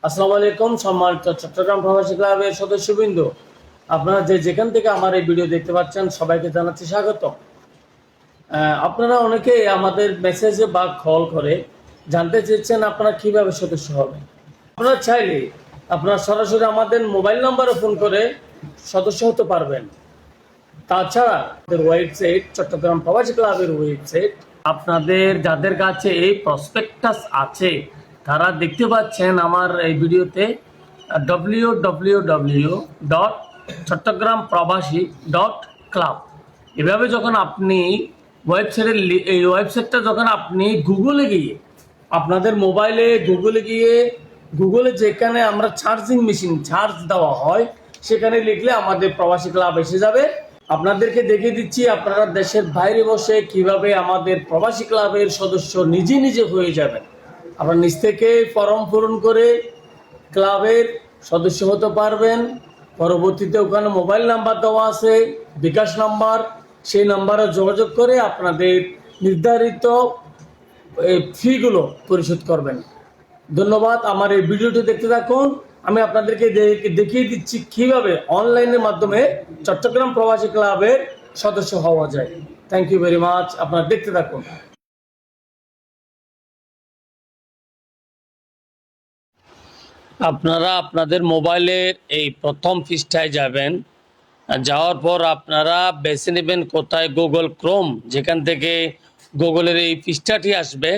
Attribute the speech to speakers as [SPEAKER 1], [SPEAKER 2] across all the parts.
[SPEAKER 1] আসসালামু আলাইকুম সম্মানিত চট্টগ্রাম প্রবাসী ক্লাবের সদস্যবৃন্দ, আপনারা যেখান থেকে আমার এই ভিডিও দেখতে পাচ্ছেন সবাইকে জানাচ্ছি স্বাগত। আপনারা অনেকে আমাদের মেসেজে বা কল করে জানতে চেয়েছেন আপনারা কিভাবে সদস্য হবেন। আপনারা চাইলে আপনারা সরাসরি আমাদের মোবাইল নাম্বারে ফোন করে সদস্য হতে পারবেন। তাছাড়া আমাদের ওয়েবসাইট চট্টগ্রাম প্রবাসী ক্লাবের ওয়েবসাইট, আপনাদের যাদের কাছে এই প্রসপেক্টাস আছে তারা দেখতে পাচ্ছেন আমার এই ভিডিওতে www.চট্টগ্রামপ্রবাসী.club। এভাবে যখন আপনি এই ওয়েবসাইটটা যখন আপনি গুগলে গিয়ে আপনাদের মোবাইলে গুগলে যেখানে আমরা চার্জিং মেশিন চার্জ দেওয়া হয় সেখানে লিখলে আমাদের প্রবাসী ক্লাব এসে যাবে। আপনাদেরকে দেখিয়ে দিচ্ছি আপনারা দেশের বাইরে বসে কিভাবে আমাদের প্রবাসী ক্লাবের সদস্য নিজে নিজে হয়ে যাবেন। আপনারা নিজ থেকে ফর্ম পূরণ করে ক্লাবের সদস্য হতে পারবেন। পরবর্তীতে ওখানে মোবাইল নাম্বার দেওয়া আছে, বিকাশ নাম্বার, সেই নাম্বারে যোগাযোগ করে আপনাদের নির্ধারিত ফিগুলো পরিশোধ করবেন। ধন্যবাদ। আমার এই ভিডিওটি দেখতে থাকুন। আমি আপনাদেরকে দেখিয়ে দিচ্ছি কিভাবে অনলাইনের মাধ্যমে চট্টগ্রাম প্রবাসী ক্লাবের সদস্য হওয়া যায়। Thank you very much. আপনারা দেখতে থাকুন। আপনারা আপনাদের মোবাইলের এই প্রথম পৃষ্ঠায় যাবেন। যাওয়ার পর আপনারা বেছে নেবেন কোথায় গুগল ক্রোম, যেখান থেকে গুগলের এই পৃষ্ঠাটি আসবে।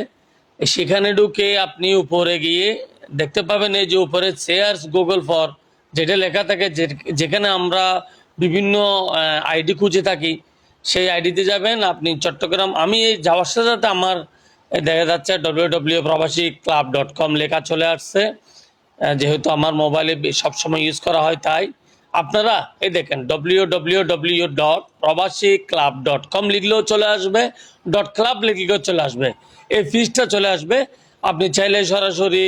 [SPEAKER 1] সেখানে ঢুকে আপনি উপরে গিয়ে দেখতে পাবেন এই যে উপরে শেয়ার্স গুগল ফর যেটা লেখা থাকে, যেখানে আমরা বিভিন্ন আইডি খুঁজে থাকি, সেই আইডিতে যাবেন আপনি। চট্টগ্রাম আমি এই যাওয়ার সাথে সাথে আমার দেখা যাচ্ছে www.probasiclub.com লেখা চলে আসছে, যেহেতু আমার মোবাইলে সবসময় ইউজ করা হয়। তাই আপনারা এই দেখেন www.probasiclub.com লিখলেও চলে আসবে, .club লিখলেও চলে আসবে, এই ফিজটা চলে আসবে। আপনি চাইলে সরাসরি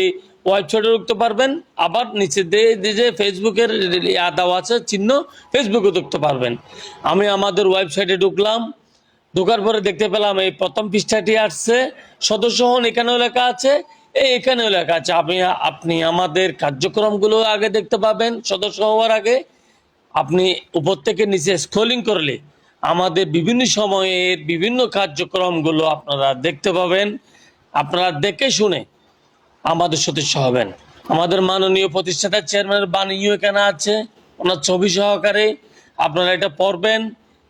[SPEAKER 1] ওয়েবসাইটে ঢুকতে পারবেন, আবার নিচে দিয়ে ফেসবুকের দেওয়া আছে চিহ্ন, ফেসবুকে ঢুকতে পারবেন। আমি আমাদের ওয়েবসাইটে ঢুকলাম, ঢোকার পরে দেখতে পেলাম এই প্রথম পৃষ্ঠাটি আসছে, সদস্য হন এখানেও লেখা আছে, এখানেও লেখা আছে। আপনি আমাদের কার্যক্রমগুলো আগে দেখতে পাবেন। সদস্য হওয়ার আগে আপনি উপর থেকে নিচে স্ক্রলিং করলে আমাদের বিভিন্ন সময়ের বিভিন্ন কার্যক্রমগুলো আপনারা দেখতে পাবেন। আপনারা দেখে শুনে আমাদের সদস্য হবেন। আমাদের মাননীয় প্রতিষ্ঠাতা চেয়ারম্যানের বাণীও এখানে আছে, ওনার ছবি সহকারে। আপনারা এটা পড়বেন,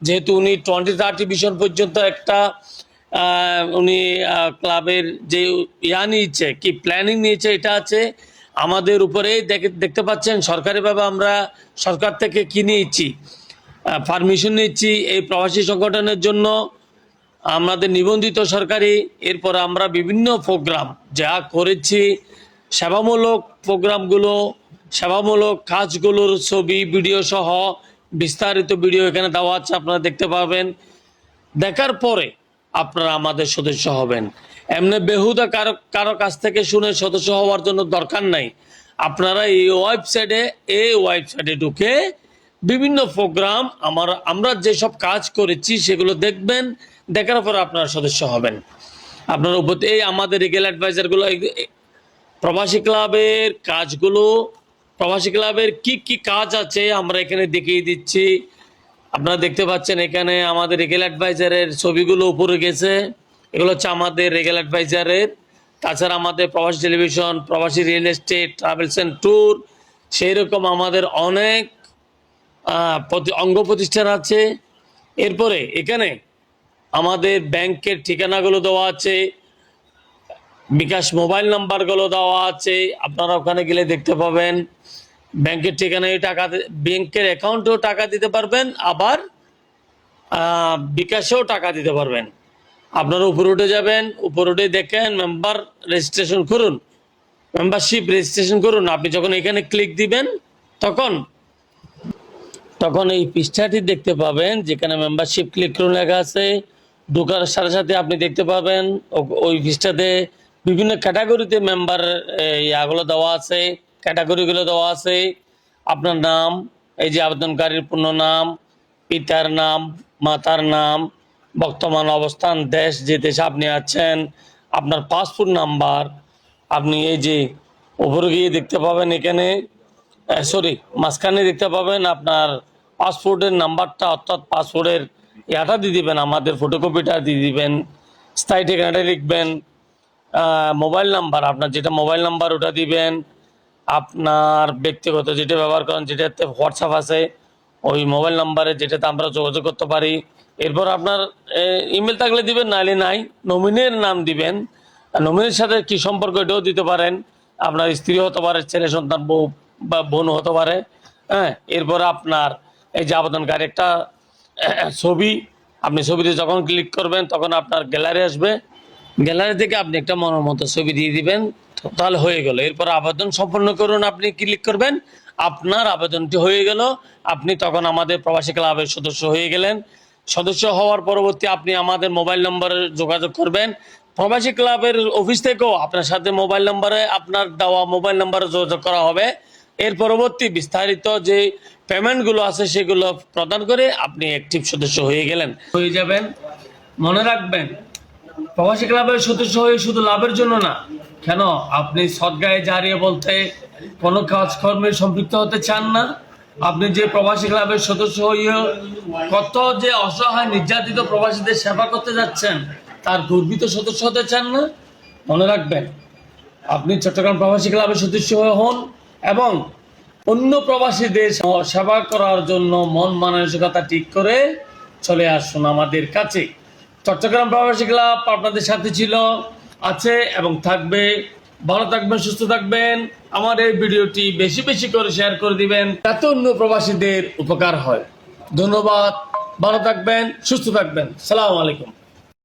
[SPEAKER 1] যেহেতু উনি 2030 ভিশন পর্যন্ত একটা উনি ক্লাবের যে নিয়েছে, কি প্ল্যানিং নিয়েছে, এটা আছে আমাদের উপরে। দেখতে পাচ্ছেন সরকারিভাবে আমরা সরকার থেকে কি নিয়েছি, পারমিশন নিচ্ছি এই প্রবাসী সংগঠনের জন্য, আমাদের নিবন্ধিত সরকারি। এরপর আমরা বিভিন্ন প্রোগ্রাম যা করেছি, সেবামূলক প্রোগ্রামগুলো, সেবামূলক কাজগুলোর ছবি ভিডিও সহ বিস্তারিত ভিডিও এখানে দেওয়া আছে, আপনারা দেখতে পাবেন। দেখার পরে আপনারা আমাদের সদস্য হবেন। এমনি বেহুদা কারো কাছ থেকে শুনে সদস্য হওয়ার জন্য দরকার নাই। আপনারা এই ওয়েবসাইটে ঢুকে বিভিন্ন প্রোগ্রাম আমরা যেসব কাজ করেছি সেগুলো দেখবেন, দেখার পর আপনারা সদস্য হবেন। আপনার উপর এই আমাদের রিগেল অ্যাডভাইজারগুলো, প্রবাসী ক্লাবের কাজগুলো, প্রবাসী ক্লাবের কি কি কাজ আছে আমরা এখানে দেখিয়ে দিচ্ছি। আপনারা দেখতে পাচ্ছেন এখানে আমাদের রিগেল অ্যাডভাইজারের ছবিগুলো উপরে গেছে, এগুলো হচ্ছে আমাদের রিগেল অ্যাডভাইজারের। তাছাড়া আমাদের প্রবাসী টেলিভিশন, প্রবাসী real estate, travels and tour, সেই রকম আমাদের অনেক অঙ্গ প্রতিষ্ঠান আছে। এরপরে এখানে আমাদের ব্যাংকের ঠিকানাগুলো দেওয়া আছে, বিকাশ মোবাইল নাম্বারগুলো দেওয়া আছে, আপনারা ওখানে গেলে দেখতে পাবেন। ব্যাংকের ঠিকানায় ব্যাংকের অ্যাকাউন্টেও টাকা দিতে পারবেন, আবার বিকাশেও টাকা দিতে পারবেন। আপনারা উপরে উঠে যাবেন, উপরে উঠে দেখেন মেম্বার রেজিস্ট্রেশন করুন, মেম্বারশিপ রেজিস্ট্রেশন করুন। আপনি যখন এখানে ক্লিক দিবেন তখন এই পৃষ্ঠাটি দেখতে পাবেন, যেখানে মেম্বারশিপ ক্লিক করুন লেখা আছে। ঢোকার সাথে সাথে আপনি দেখতে পাবেন ওই পৃষ্ঠাতে বিভিন্ন ক্যাটাগরিতে মেম্বার ইয়াগুলো দেওয়া আছে, ক্যাটাগরিগুলো দেওয়া আছে। আপনার নাম, এই যে আবেদনকারীর পূর্ণ নাম, পিতার নাম, মাতার নাম, বর্তমান অবস্থান, দেশ যে দেশে আপনি আছেন, আপনার পাসপোর্ট নাম্বার, আপনি এই যে উপরে গিয়ে দেখতে পাবেন এখানে মাঝখানে দেখতে পাবেন আপনার পাসপোর্টের নাম্বারটা, অর্থাৎ পাসপোর্টের ইয়াটা দিয়ে দিবেন, আমাদের ফটোকপিটা দিয়ে দিবেন, স্থায়ী ঠিকানাটা লিখবেন, মোবাইল নাম্বার, আপনার যেটা মোবাইল নাম্বার ওটা দিবেন, আপনার ব্যক্তিগত যেটা ব্যবহার করেন, যেটাতে হোয়াটসঅ্যাপ আছে ওই মোবাইল নাম্বারে যেটাতে আমরা যোগাযোগ করতে পারি। এরপর আপনার ইমেল থাকলে দিবেন, নাইলে নাই। নমিনির নাম দিবেন, নমিনির সাথে কি সম্পর্ক এটাও দিতে পারেন, আপনার স্ত্রী হতে পারে, ছেলে সন্তান, বউ বা বোন হতে পারে। হ্যাঁ, এরপর আপনার এই যে আবেদনকারী একটা ছবি, আপনি ছবিতে যখন ক্লিক করবেন তখন আপনার গ্যালারি আসবে, গ্যালারি থেকে আপনি একটা মনের মতো ছবি দিয়ে দিবেন, তাহলে হয়ে গেল। এরপর আবেদন সম্পন্ন করুন, আপনি ক্লিক করবেন, আপনার আবেদনটি হয়ে গেল। আপনি তখন আমাদের প্রবাসী ক্লাবের সদস্য হয়ে গেলেন। সদস্য হওয়ার পরবর্তী আপনি আমাদের মোবাইল নম্বরে যোগাযোগ করবেন। প্রবাসী ক্লাবের অফিস থেকেও আপনার সাথে মোবাইল নম্বরে, আপনার দেওয়া মোবাইল নম্বরে যোগাযোগ করা হবে। এর পরবর্তী বিস্তারিত যে পেমেন্টগুলো আছে সেগুলো প্রদান করে আপনি অ্যাক্টিভ সদস্য হয়ে গেলেন, হয়ে যাবেন। মনে রাখবেন, প্রবাসী ক্লাবের সদস্য হয়ে শুধু লাভের জন্য না, কেন আপনি সদগায়ে জারিয়ে বলতে কোনো কাজকর্মে সম্পৃক্ত হতে চান না? আপনি যে প্রবাসী ক্লাবের সদস্য হয়ে কত যে অসহায় নির্যাতিত প্রবাসীদের সেবা করতে যাচ্ছেন, তার গর্বিত সদস্য হতে চান না? মনে রাখবেন, আপনি চট্টগ্রাম প্রবাসী ক্লাবের সদস্য হন এবং অন্য প্রবাসীদের সেবা করার জন্য মন মানসিকতা ঠিক করে চলে আসুন আমাদের কাছে। চট্টগ্রাম প্রবাসী ক্লাব আপনাদের সাথে ছিল, আছে এবং থাকবে। ভালো থাকবেন, সুস্থ থাকবেন। আমার এই ভিডিওটি বেশি বেশি করে শেয়ার করে দিবেন, যাতে অন্য প্রবাসীদের উপকার হয়। ধন্যবাদ, ভালো থাকবেন, সুস্থ থাকবেন। সালাম আলাইকুম।